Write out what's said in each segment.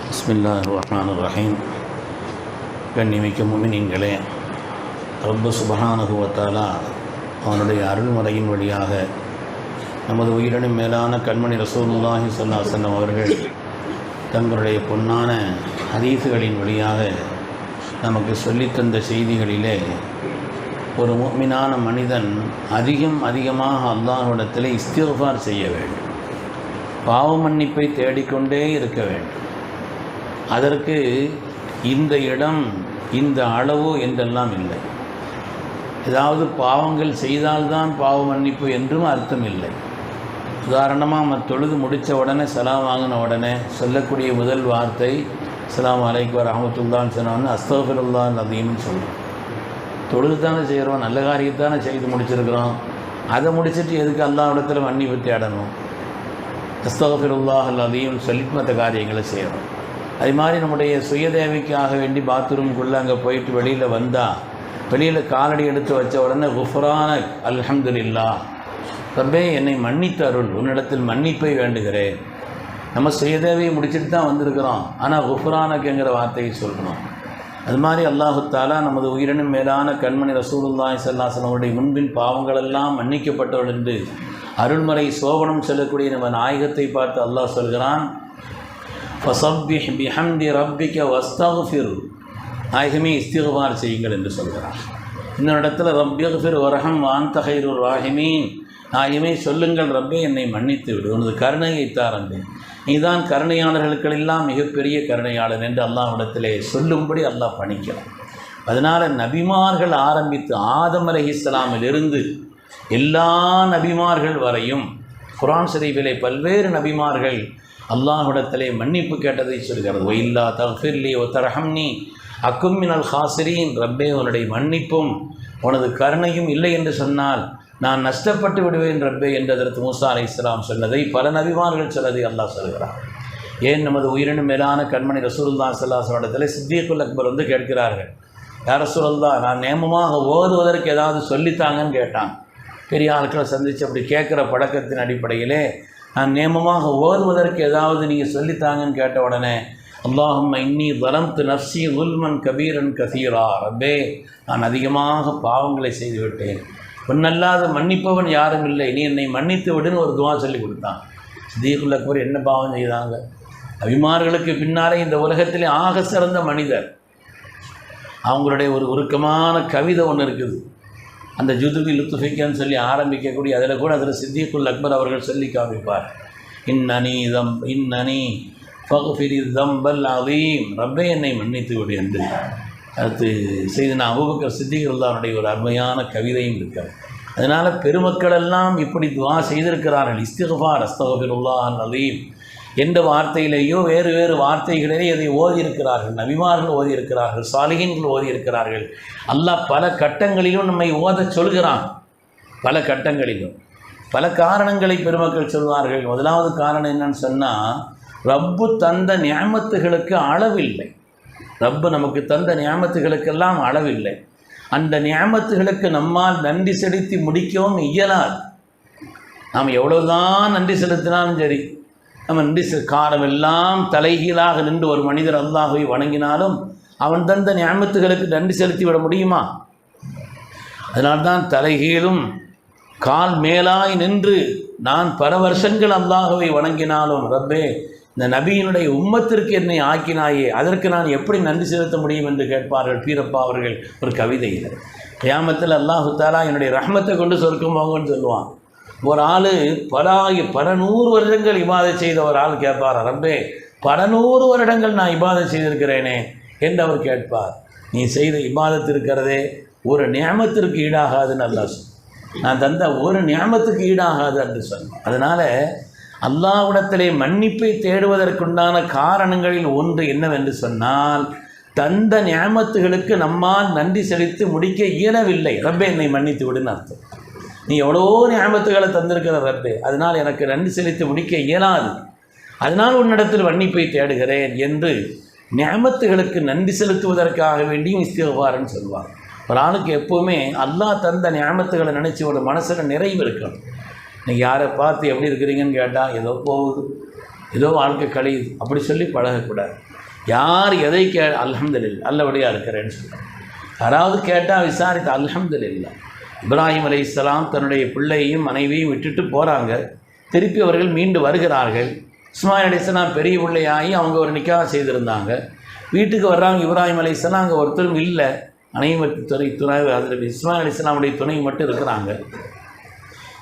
பிஸ்மில்லாஹிர் ரஹ்மானிர் ரஹீம். கண்ணிமிக்க முஃமினீன்களே, ரப்பு சுப்ஹானஹு வ தஆலா அவனுடைய அருள்முறையின் வழியாக நமது உயிரினும் மேலான கண்மணி ரசூலுல்லாஹி ஸல்லல்லாஹு அலைஹி வஸல்லம் அவர்கள் தங்களுடைய பொன்னான ஹதீஸுகளின் வழியாக நமக்கு சொல்லித்தந்த செய்திகளிலே, ஒரு முஃமினான மனிதன் அதிகமாக அல்லாஹ்விடத்தில் இஸ்திக்ஃபார் செய்ய வேண்டும், பாவ மன்னிப்பை தேடிக்கொண்டே இருக்க வேண்டும். அதற்கு இந்த இடம், இந்த அளவு என்றெல்லாம் இல்லை. ஏதாவது பாவங்கள் செய்தால்தான் பாவ மன்னிப்பு என்றும் அர்த்தம் இல்லை. உதாரணமாக தொழுது முடித்த உடனே சலாம் வாங்கின உடனே சொல்லக்கூடிய முதல் வார்த்தை அஸ்ஸலாமு அலைக்கும் வரஹ்மத்துல்லாஹின்னு சொன்னோன்னு அஸ்தக்ஃபிருல்லாஹ் அஸீம்னு சொல்கிறோம். தொழுது தானே செய்கிறோம், நல்ல காரியத்தானே செய்து முடிச்சிருக்கிறோம். அதை முடிச்சுட்டு எதுக்கு அல்லாஹ்விடத்தில் மன்னிப்பு தேடணும்? அஸ்தக்ஃபிருல்லாஹ் அஸீம்னு சொல்லிட்டு மற்ற காரியங்களை செய்கிறோம். அது மாதிரி நம்முடைய சுயதேவைக்காக வேண்டி பாத்ரூம்குள்ளே அங்கே போயிட்டு வெளியில் வந்தால், வெளியில் காலடி எடுத்து வச்ச உடனே குஃப்ரானக் அல்ஹம்துலில்லாஹ், ரப்பே என்னை மன்னித்து அருள், உன்னிடத்தில் மன்னிப்பை வேண்டுகிறேன். நம்ம சுயதேவையை முடிச்சுட்டு தான் வந்திருக்கிறோம், ஆனால் குஃப்ரானக்ங்கிற வார்த்தையை சொல்கிறோம். அது மாதிரி அல்லாஹு தஆலா நமது உயிரினும் மேலான கண்மணி ரசூலுல்லாஹி ஸல்லல்லாஹு அலைஹி வஸல்லம் முன்பின் பாவங்களெல்லாம் மன்னிக்கப்பட்டவள் என்று அருள்மறை சோபனம் சொல்லக்கூடிய நம்ம நாயகத்தை பார்த்து அல்லாஹ் சொல்கிறான், ஃபஸப்பிஹ் பிஹம்தி ரப்பிக வஸ்தக்ஃபிர், நாயகமே இஸ்திக்ஃபார் செய்யுங்கள் என்று சொல்கிறார். இன்னொரு இடத்துல ரப்பிக்ஃபிர் வர்ஹம் வஅன்த கைருர் ராஹிமீன், நாயகமே சொல்லுங்கள், ரப்பே என்னை மன்னித்து விடு, உனது கருணையை தாரண்டு, நீதான் கருணையாளர்களுக்கெல்லாம் மிகப்பெரிய கருணையாளர் என்று அல்லாஹ்விடத்திலே சொல்லும்படி அல்லாஹ் பணிக்கிறான். அதனால் நபிமார்கள் ஆரம்பித்து ஆதம் அலைஹிஸ்ஸலாமிலிருந்து எல்லா நபிமார்கள் வரையும் குர்ஆன் ஷரீஃபிலே பல்வேறு நபிமார்கள் அல்லாஹ்விடத்திலே மன்னிப்பு கேட்டதை சொல்கிறது. ஒயில்லா தஃபிர்லி ஒ தர்ஹம்னி அக்கும் மினல் ஹாசிரீன், ரப்பே உன்னுடைய மன்னிப்பும் உனது கருணையும் இல்லை என்று சொன்னால் நான் நஷ்டப்பட்டு விடுவேன் ரப்பே என்று அதற்கு மூசா அலைஹிஸ்ஸலாம் சொன்னதை பல நபிமார்கள் சொன்னதை அல்லாஹ் சொல்கிறார். ஏன் நமது உயிரினும் மேலான கண்மணி ரசூலுல்லாஹி ஸல்லல்லாஹு அலைஹி வஸல்லம் இடத்துல சித்திகுல் அக்பர் வந்து கேட்கிறார்கள், யா ரசூலல்லாஹ், நான் நேமமாக ஓதுவதற்கு ஏதாவது சொல்லித்தாங்கன்னு கேட்டான். பெரிய ஆட்களை சந்தித்து அப்படி கேட்குற பழக்கத்தின் அடிப்படையிலே நான் நேமமாக ஓதுவதற்கு ஏதாவது நீங்கள் சொல்லித்தாங்கன்னு கேட்ட உடனே, அல்லாஹும்ம இன்னி ظلمت நஃப்ஸி ظுல்மன் கபீரன் கஸீரா, ரப்பே நான் அதிகமாக பாவங்களை செய்துவிட்டேன், உன்னல்லாத மன்னிப்பவன் யாரும் இல்லை, நீ என்னை மன்னித்து விடுன்னு ஒரு துவா சொல்லி கொடுத்தான். சித்திகுல் அக்பர் என்ன பாவம் செய்தாங்க? நபிமார்களுக்கு பின்னாலே இந்த உலகத்திலே ஆக சிறந்த மனிதர். அவங்களுடைய ஒரு உருக்கமான கவிதை ஒன்று இருக்குது, அந்த ஜுதுபி லுத்துஃபிக்கன்னு சொல்லி ஆரம்பிக்கக்கூடிய, அதில் சித்திகுல் அக்பர் அவர்கள் சொல்லி காமிப்பார், இன்னனி ஃபக்ஃபிரி தம்பல் அதீம், ரப்பே என்னை மன்னித்து விடு என்று. அடுத்து செய்தனா அபூபக்கர் சித்திக் ரலியல்லாஹு ஒரு அருமையான கவிதையும் இருக்கிறது. அதனால் பெருமக்களெல்லாம் இப்படி துவா செய்திருக்கிறார்கள். இஸ்திக்ஃபார் அஸ்தக்ஃபிருல்லாஹ் அதீம் என்ற வார்த்தையிலேயோ வேறு வேறு வார்த்தைகளிலே அதை ஓதியிருக்கிறார்கள். நபிமார்கள் ஓதியிருக்கிறார்கள், சாலிஹீன்கள் ஓதியிருக்கிறார்கள். அல்லாஹ் பல கட்டங்களிலும் நம்மை ஓதச் சொல்கிறான். பல கட்டங்களிலும் பல காரணங்களை பெருமக்கள் சொல்வார்கள். முதலாவது காரணம் என்னன்னு சொன்னால், ரப்பு தந்த நியாமத்துகளுக்கு அளவில்லை. ரப்பு நமக்கு தந்த நியாமத்துகளுக்கெல்லாம் அளவில்லை. அந்த நியாமத்துகளுக்கு நம்மால் நன்றி செலுத்தி முடிக்கவும் இயலாது. நாம் எவ்வளவுதான் நன்றி செலுத்தினாலும் சரி, நம்ம நன்றி காலமெல்லாம் தலைகீழாக நின்று ஒரு மனிதர் அல்லாஹ்வை வணங்கினாலும் அவன் தந்த நியாமத்துகளுக்கு நன்றி செலுத்தி விட முடியுமா? அதனால்தான் தலைகீழும் கால் மேலாய் நின்று நான் பல வருஷங்கள் அல்லாஹ்வை வணங்கினாலும், ரப்பே இந்த நபியினுடைய உம்மத்திற்கு என்னை ஆக்கினாயே, அதற்கு நான் எப்படி நன்றி செலுத்த முடியும் என்று கேட்பார்கள் பீரப்பா அவர்கள் ஒரு கவிதையில். கியாமத்தில் அல்லாஹு தஆலா என்னுடைய ரஹ்மத்தை கொண்டு சொர்க்கம் போங்கன்னு சொல்லுவான். ஒரு ஆள் பல 100 வருடங்கள் இபாதத் செய்த ஒரு ஆள் கேட்பார், ரப்பே பல 100 வருடங்கள் நான் இபாதத் செய்திருக்கிறேனே என்று அவர் கேட்பார். நீ செய்த இபாதத் இருக்கிறதே ஒரு நியமத்திற்கு ஈடாகாதுன்னு அல்லாஹ் சொன்னான். நான் தந்த ஒரு நியமத்துக்கு ஈடாகாது என்று சொன்னேன். அதனால் அல்லாஹ்விடத்திலே மன்னிப்பை தேடுவதற்குண்டான காரணங்களில் ஒன்று என்னவென்று சொன்னால், தந்த நியமத்துகளுக்கு நம்மால் நன்றி செலுத்தி முடிக்க இயலவில்லை. ரப்பே என்னை மன்னித்து விடுன்னு அர்த்தம். நீ எவ்வளோ நியமத்துகளை தந்திருக்கிற ரப்பே, அதனால் எனக்கு நன்றி செலுத்தி முடிக்க இயலாது, அதனால் உன்னிடத்தில் மன்னிப்பை தேடுகிறேன் என்று நியமத்துகளுக்கு நன்றி செலுத்துவதற்காக வேண்டியும் இஸ்திக்ஃபார்னு சொல்வார். ஒரு ஆளுக்கு எப்போவுமே அல்லாஹ் தந்த நியமத்துகளை நினச்சி ஒரு மனசில் நிறைவு இருக்கணும். நீங்கள் யாரை பார்த்து எப்படி இருக்கிறீங்கன்னு கேட்டால் ஏதோ போகுது, ஏதோ வாழ்க்கை கழியுது அப்படி சொல்லி பழகக்கூடாது. யார் எதை அல்ஹம்துலில்லாஹ் நல்லபடியாக இருக்கிறேன்னு சொல்லுவாங்க. யாராவது கேட்டால் விசாரித்து அல்ஹம்துலில்லாஹ். இப்ராஹிம் அலைஹிஸ்ஸலாம் தன்னுடைய பிள்ளையையும் மனைவியும் விட்டுட்டு போகிறாங்க. திருப்பி அவர்கள் மீண்டு வருகிறார்கள். இஸ்மாயில் அலைஹிஸ்ஸலாம் பெரிய பிள்ளையாகி அவங்க ஒரு நிக்காஹ் செய்திருந்தாங்க. வீட்டுக்கு வர்றாங்க. இப்ராஹிம் அலைஹிஸ்ஸலாம் அங்கே ஒருத்தரும் இல்லை, அனைவருக்கு துணை அதில் இஸ்மாயில் அலைஹிஸ்ஸலாமுடைய துணை மட்டும் இருக்கிறாங்க.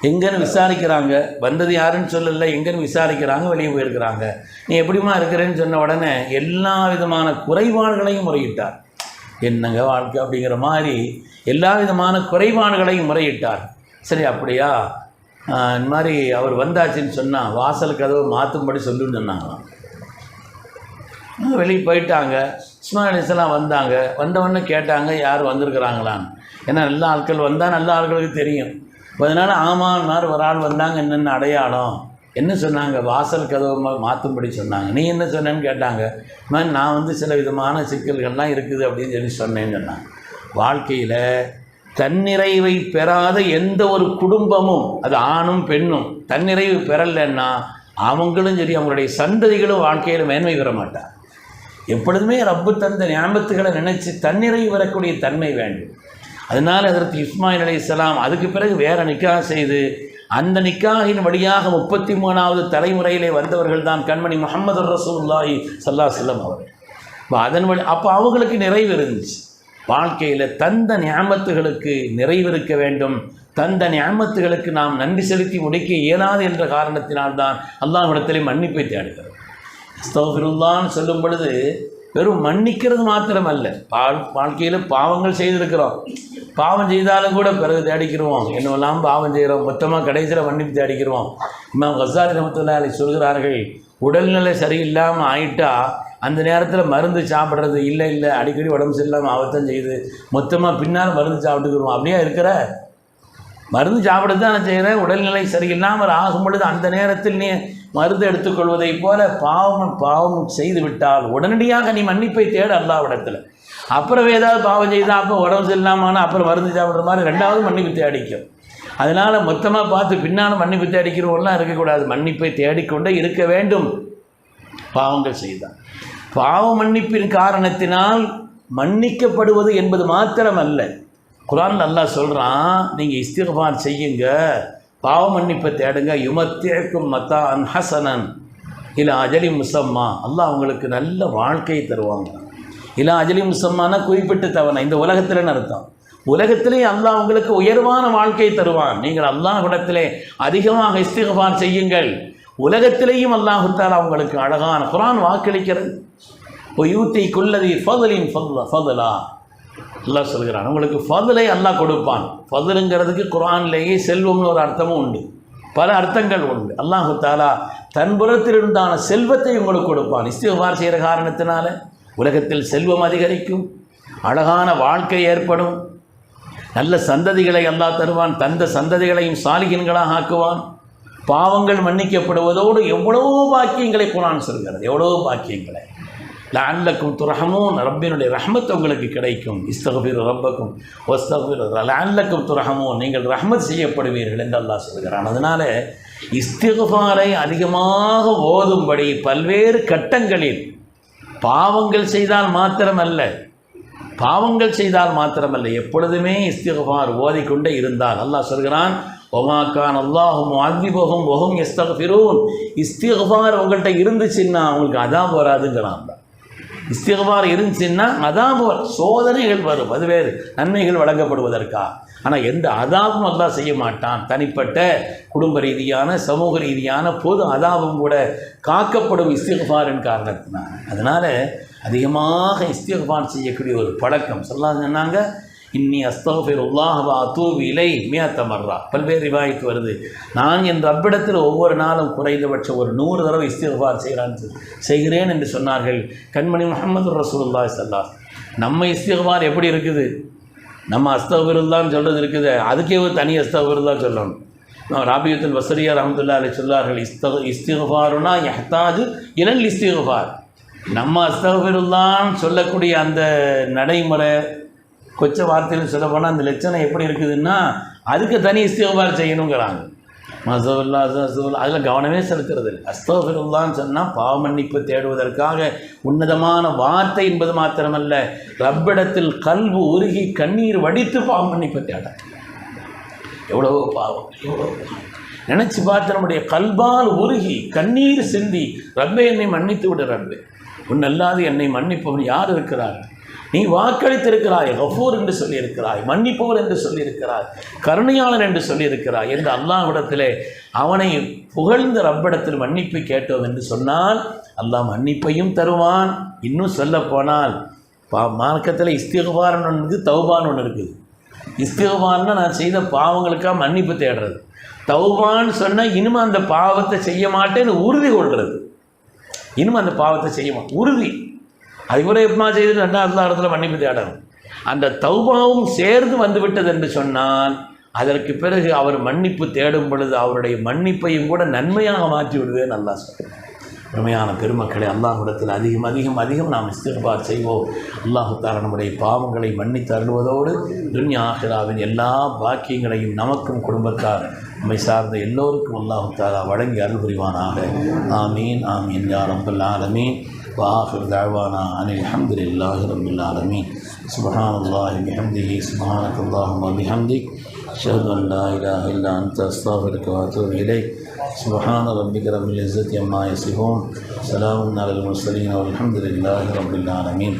எங்கன்னு விசாரிக்கிறாங்க. வந்தது யாருன்னு சொல்லலை, எங்கன்னு விசாரிக்கிறாங்க. வெளியே போயிருக்கிறாங்க. நீ எப்படிமா இருக்கிறேன்னு சொன்ன உடனே எல்லா விதமான குறைபாடுகளையும் முறையிட்டார். என்னங்க வாழ்க்கை அப்படிங்கிற மாதிரி எல்லா விதமான குறைபாடுகளையும் முறையிட்டார். சரி அப்படியா, இந்த மாதிரி அவர் வந்தாச்சுன்னு சொன்னால் வாசல் கதவை மாற்றும்படி சொல்லுன்னு சொன்னாங்களாம். வெளியே போயிட்டாங்க. இஸ்மாயில் அலைஹிஸ்ஸலாம் வந்தாங்க. வந்தவொடனே கேட்டாங்க யார் வந்திருக்கிறாங்களான்னு. ஏன்னா நல்ல ஆட்கள் வந்தால் நல்ல ஆட்களுக்கு தெரியும். அதனால் ஆமாம் மாதிரி ஒரு ஆள் வந்தாங்க, என்னென்ன அடையாளம் என்ன சொன்னாங்க, வாசல் கதவை மாற்றும்படி சொன்னாங்க. நீ என்ன சொன்னேன்னு கேட்டாங்க. மாதிரி நான் சில விதமான சிக்கல்கள்லாம் இருக்குது அப்படின்னு சொல்லி சொன்னேன்னு சொன்னாங்க. வாழ்க்கையில் தன்னிறைவை பெறாத எந்த ஒரு குடும்பமும், அது ஆணும் பெண்ணும், தன்னிறைவு பெறலைன்னா அவங்களும் சரி அவங்களுடைய சந்ததிகளும் வாழ்க்கையில் மேன்மை பெற மாட்டார். எப்பொழுதுமே ரப்பு தந்த ஞாபகத்துகளை நினச்சி தன்னிறைவு வரக்கூடிய தன்மை வேண்டும். அதனால் அதற்கு இஸ்மாயில் அலைஹிஸ்ஸலாம் அதுக்கு பிறகு வேறு நிக்காஹ் செய்து அந்த நிக்காஹின் வழியாக 33வது தலைமுறையிலே வந்தவர்கள் தான் கண்மணி முஹம்மது ரசூலுல்லாஹி ஸல்லல்லாஹு அலைஹி வஸல்லம் அவர்கள். அதன் வழி அப்போ அவங்களுக்கு நிறைவு இருந்துச்சு. வாழ்க்கையில் தந்த நியமத்துகளுக்கு நிறைவு இருக்க வேண்டும். தந்த நியமத்துகளுக்கு நாம் நன்றி செலுத்தி முடிக்க இயலாது என்ற காரணத்தினால்தான் அல்லாஹ்விடத்திலே மன்னிப்பை தேடுகிறோம். அஸ்தக்ஃபிருல்லாஹ்னு சொல்லும் பொழுது வெறும் மன்னிக்கிறது மாத்திரமல்ல, வாழ்க்கையில் பாவங்கள் செய்திருக்கிறோம், பாவம் செய்தாலும் கூட பிறகு தேடிக்கிறோம், என்னெல்லாம் பாவம் செய்கிறோம், மொத்தமாக கடைசியில் மன்னிப்பு தேடிக்கிறோம். இமாம் கஸ்ஸாலி ரஹ்மத்துல்லாஹி அலைஹி சொல்கிறார்கள், உடல்நிலை சரியில்லாமல் ஆயிட்டா அந்த நேரத்தில் மருந்து சாப்பிட்றது இல்லை அடிக்கடி உடம்பு சரியில்லாமல் ஆபத்தம் செய்யுது, மொத்தமாக பின்னால் மருந்து சாப்பிட்டுக்கிறோம். அப்படியே இருக்கிற மருந்து சாப்பிட தான் நான் செய்கிறேன், உடல்நிலை சரியில்லாமல் ஆகும் பொழுது அந்த நேரத்தில் நீ மருந்து எடுத்துக்கொள்வதை போல பாவம் செய்து விட்டால் உடனடியாக நீ மன்னிப்பை தேடு அல்லாஹ்விடத்தில். அப்புறம் ஏதாவது பாவம் செய்தால் அப்போ உடம்பு சரியில்லாமல் அப்புறம் மருந்து சாப்பிட்ற மாதிரி ரெண்டாவது மன்னிப்பு தேடிக்கும். அதனால் மொத்தமாக பார்த்து பின்னால் மன்னிப்பு தேடிக்கிறவங்களாம் இருக்கக்கூடாது. மன்னிப்பை தேடிக்கொண்டே இருக்க வேண்டும். பாவங்கள் செய்தால் பாவ மன்னிப்பின் காரணத்தினால் மன்னிக்கப்படுவது என்பது மாத்திரமல்ல. குர்ஆன் அல்லாஹ் சொல்கிறான், நீங்கள் இஸ்திக்ஃபார் செய்யுங்க, பாவ மன்னிப்பை தேடுங்க. யுமத்தியக்கும் மத்தான் ஹசனன் இலா அஜலி முசம்மா, அல்லாஹ் அவங்களுக்கு நல்ல வாழ்க்கையை தருவாங்க. இலா அஜலி முசம்மானா குறிப்பிட்ட தவணை, இந்த உலகத்தில்னு அர்த்தம். உலகத்திலே அல்லாஹ் உங்களுக்கு உயர்வான வாழ்க்கையை தருவான். நீங்கள் அல்லாஹ்விடத்திலே அதிகமாக இஸ்திக்ஃபார் செய்யுங்கள். உலகத்திலேயும் அல்லாஹ் தஆலா அவங்களுக்கு அழகான குர்ஆன் வாக்களிக்கிறது. யூத்தி குல்லதி ஃபضலின் ஃபضலா, அல்லாஹ் சொல்கிறான் உங்களுக்கு ஃபضலை அல்லாஹ் கொடுப்பான். ஃபضலுங்கிறதுக்கு குர்ஆன்லேயே செல்வம்னு ஒரு அர்த்தமும் உண்டு, பல அர்த்தங்கள் உண்டு. அல்லாஹ் தஆலா தன் புறத்திலிருந்தான செல்வத்தை உங்களுக்கு கொடுப்பான். இஸ்திக்ஃபார் செய்கிற காரணத்தினால உலகத்தில் செல்வம் அதிகரிக்கும், அழகான வாழ்க்கை ஏற்படும், நல்ல சந்ததிகளை அல்லாஹ் தருவான், தந்த சந்ததிகளையும் சாலிஹீன்களாக ஆக்குவான். பாவங்கள் மன்னிக்கப்படுவதோடு எவ்வளவோ பாக்கியங்களை குர்ஆன் சொல்கிறது, எவ்வளவோ பாக்கியங்களை. லஅல்லக்கும் துர்ஹமூன், ரப்பினுடைய ரஹ்மத் உங்களுக்கு கிடைக்கும். இஸ்தக்ஃபிரு ரப்பக்கும் வஸ்தக்ஃபிரு லஅல்லக்கும் துர்ஹமூன், நீங்கள் ரஹ்மத் செய்யப்படுவீர்கள் என்று அல்லாஹ் சொல்கிறான். அதனால் இஸ்திக்ஃபாரை அதிகமாக ஓதும்படி பல்வேறு கட்டங்களில் பாவங்கள் செய்தால் மாத்திரமல்ல எப்பொழுதுமே இஸ்திக்ஃபார் ஓதிக்கொண்டே இருந்தால் அல்லாஹ் சொல்கிறான், ஒமா கான் அல்லாஹு முஅذிபஹும் வஹும் யஸ்தக்ஃபிரூன், இஸ்திக்ஃபார் உங்கள்கிட்ட இருந்துச்சுன்னா அவங்களுக்கு அதாப் வராதுங்கிறான். இஸ்திக்ஃபார் இருந்துச்சுன்னா அதாப் சோதனைகள் வரும், அது வேறு, நன்மைகள் வழங்கப்படுவதற்கா. ஆனால் எந்த அதாபும் அல்லாஹ் செய்ய மாட்டான். தனிப்பட்ட குடும்ப ரீதியான சமூக ரீதியான பொது அதாபும் கூட காக்கப்படும் இஸ்திக்ஃபாரின் காரணத்தினால. அதனால் அதிகமாக இஸ்திக்ஃபார் செய்யக்கூடிய ஒரு பழக்கம். ஸல்லல்லாஹு அலைஹி வஸல்லம் சொன்னாங்க, இன்னி அஸ்தக்ஃபிருல்லாஹ் வ அதூபு இலைஹி மிஅத்த மர்ரா. பல்வேறு ரிவாயத்து வருது, நான் என் ரப்பிடத்தில் ஒவ்வொரு நாளும் குறைந்தபட்சம் ஒரு 100 தடவை இஸ்திக்ஃபார் செய்கிறேன் என்று சொன்னார்கள் கண்மணி முஹம்மது ரசூலுல்லாஹி ஸல்லல்லாஹு அலைஹி வஸல்லம். நம்ம இஸ்திக்ஃபார் எப்படி இருக்குது? நம்ம அஸ்தக்ஃபிருல்லாஹ்னு சொல்கிறது இருக்குது, அதுக்கே ஒரு தனி அஸ்தக்ஃபிருல்லாஹ் சொல்லணும். ராபியத்துல் பஸ்ரியா ரஹ்மத்துல்லாஹி அலைஹி சொன்னார்கள், இஸ்திக்ஃபாருனா யஹ்தாஜு இலல் இஸ்திக்ஃபார். நம்ம அஸ்தக்ஃபிருல்லாஹ்னு சொல்லக்கூடிய அந்த நடைமுறை கொச்ச வார்த்தையில் சொல்ல போனால் அந்த லட்சணம் எப்படி இருக்குதுன்னா அதுக்கு தனி இஸ்திக்ஃபார் செய்யணுங்கிறாங்க. மஸல்லா அதில் கவனமே செலுத்துறது இல்லை. அஸ்தக்ஃபிருல்லாஹ்னு சொன்னால் பாவ மன்னிப்பு தேடுவதற்காக உன்னதமான வார்த்தை என்பது மாத்திரமல்ல, ரப்பிடத்தில் கல்பு உருகி கண்ணீர் வடித்து பாவ மன்னிப்பு தேட. எவ்வளவோ பாவம், எவ்வளோ நினச்சி பார்த்து நம்முடைய கல்பால் உருகி கண்ணீர் சிந்தி, ரப்பே என்னை மன்னித்து விடு, ரப்பே உன்னல்லாது என்னை மன்னிப்பவன் யார் இருக்கிறார்? நீ வாக்களித்திருக்கிறாய், கஃபூர் என்று சொல்லியிருக்கிறாய், மன்னிப்பவர் என்று சொல்லியிருக்கிறாய், கருணையாளன் என்று சொல்லியிருக்கிறாய் என்று அல்லாஹ்விடத்திலே அவனை புகழ்ந்த ரப்பிடத்தில் மன்னிப்பு கேட்டோம் என்று சொன்னால் அல்லாஹ் மன்னிப்பையும் தருவான். இன்னும் சொல்ல போனால் மார்க்கத்தில் இஸ்திக்ஃபார்னு ஒன்று இருக்குது, தௌபான்னு ஒன்று இருக்குது. இஸ்திக்ஃபார்னா நான் செய்த பாவங்களுக்காக மன்னிப்பு தேடுறது. தௌபான்னு சொன்னால் இனிமே அந்த பாவத்தை செய்ய மாட்டேன்னு உறுதி கொள்வது. இனிமே அந்த பாவத்தை செய்ய உறுதி. அதுக்குள்ள எப்பமா செய்து 2வது இடத்துல மன்னிப்பு தேடணும். அந்த தௌபாவும் சேர்ந்து வந்துவிட்டது என்று சொன்னால் அதற்கு பிறகு அவர் மன்னிப்பு தேடும் பொழுது அவருடைய மன்னிப்பையும் கூட நன்மையாக மாற்றி விடுவேன் அல்லாஹ் சொல்கிறார். உண்மையான பெருமக்களை அல்லாஹ்விடத்தில் அதிகம் அதிகம் அதிகம் நாம் இஸ்திக்ஃபார் செய்வோம். அல்லாஹ் தஆலா நம்முடைய பாவங்களை மன்னித்து அருள்வதோடு துன்யா ஆகிராவின் எல்லா பாக்கியங்களையும் நமக்கும் குடும்பத்தார் நம்மை சார்ந்த எல்லோருக்கும் அல்லாஹ் தஆலா வழங்கி அருள் புரிவானாக. ஆமீன் ஆமீன் யா ரப்பல் ஆலமீன். وآخر دعوانا أن الحمد لله رب العالمين. سبحان الله بحمده سبحانك اللهم وبحمدك أشهد أن لا إله إلا أنت أستغفرك وأتوب إليك. سبحان ربك رب العزة عما يصفون. سلام على المرسلين والحمد لله رب العالمين.